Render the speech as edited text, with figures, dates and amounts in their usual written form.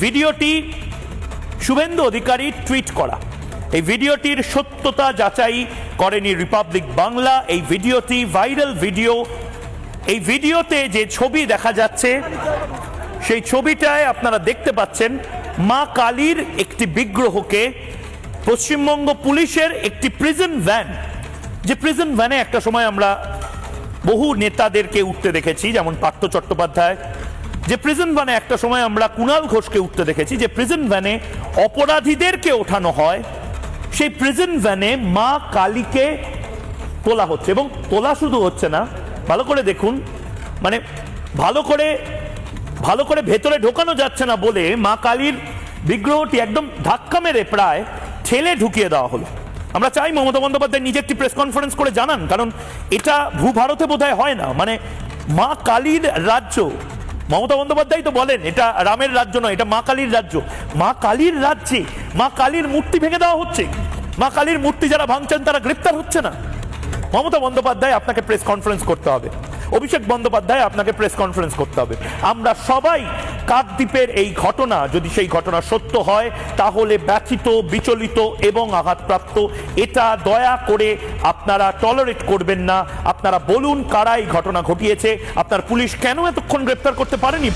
ভিডিওটি শুভেন্দু অধিকারী টুইট করা। এই ভিডিওটির সত্যতা যাচাই করেনি রিপাবলিক বাংলা। এই ভিডিওটি ভাইরাল ভিডিও। এই ভিডিওতে যে ছবি দেখা যাচ্ছে সেই ছবিটায় আপনারা দেখতে পাচ্ছেন মা কালীর একটি বিগ্রহকে পশ্চিমবঙ্গ পুলিশের একটি প্রিজন ভ্যান, যে প্রিজন ভ্যানে একটা সময় আমরা বহু নেতাদেরকে উঠতে দেখেছি, যেমন পার্থ চট্টোপাধ্যায়, যে প্রিজন ভ্যানে একটা সময় আমরা কুণাল ঘোষকে উঠতে দেখেছি, যে প্রিজন ভ্যানে অপরাধীদেরকে ওঠানো হয়, সেই প্রিজন ভ্যানে মা কালীকে তোলা হচ্ছে। এবং তোলা শুধু হচ্ছে না, ভালো করে দেখুন, মানে ভালো করে ভেতরে ঢোকানো যাচ্ছে না বলে মা কালীর বিগ্রহটি একদম ধাক্কা মেরে প্রায় ঠেলে ঢুকিয়ে দেওয়া হলো। আমরা চাই মমতা বন্দ্যোপাধ্যায় নিজে একটি প্রেস কনফারেন্স করে জানান, কারণ এটা ভূভারতে বোধহয় হয় না। মানে মা কালীর রাজ্য, মমতা বন্দ্যোপাধ্যায় তো বলেন এটা রামের রাজ্য নয়, এটা মা কালীর রাজ্য। মা কালীর রাজ্যে মা কালীর মূর্তি ভেঙে দেওয়া হচ্ছে, মা কালীর মূর্তি যারা ভাঙছেন তারা গ্রেপ্তার হচ্ছে না। মমতা বন্দ্যোপাধ্যায় আপনাকে প্রেস কনফারেন্স করতে হবে, অভিষেক বন্দ্যোপাধ্যায় আপনাকে প্রেস কনফারেন্স করতে হবে। আমরা সবাই কাকদ্বীপের এই ঘটনা, যদি সেই ঘটনা সত্য হয় তাহলে ব্যথিত, বিচলিত এবং আঘাতপ্রাপ্ত। এটা দয়া করে আপনারা টলারেট করবেন না। আপনারা বলুন কারা এই ঘটনা ঘটিয়েছে, আপনার পুলিশ কেন এতক্ষণ গ্রেপ্তার করতে পারেনি।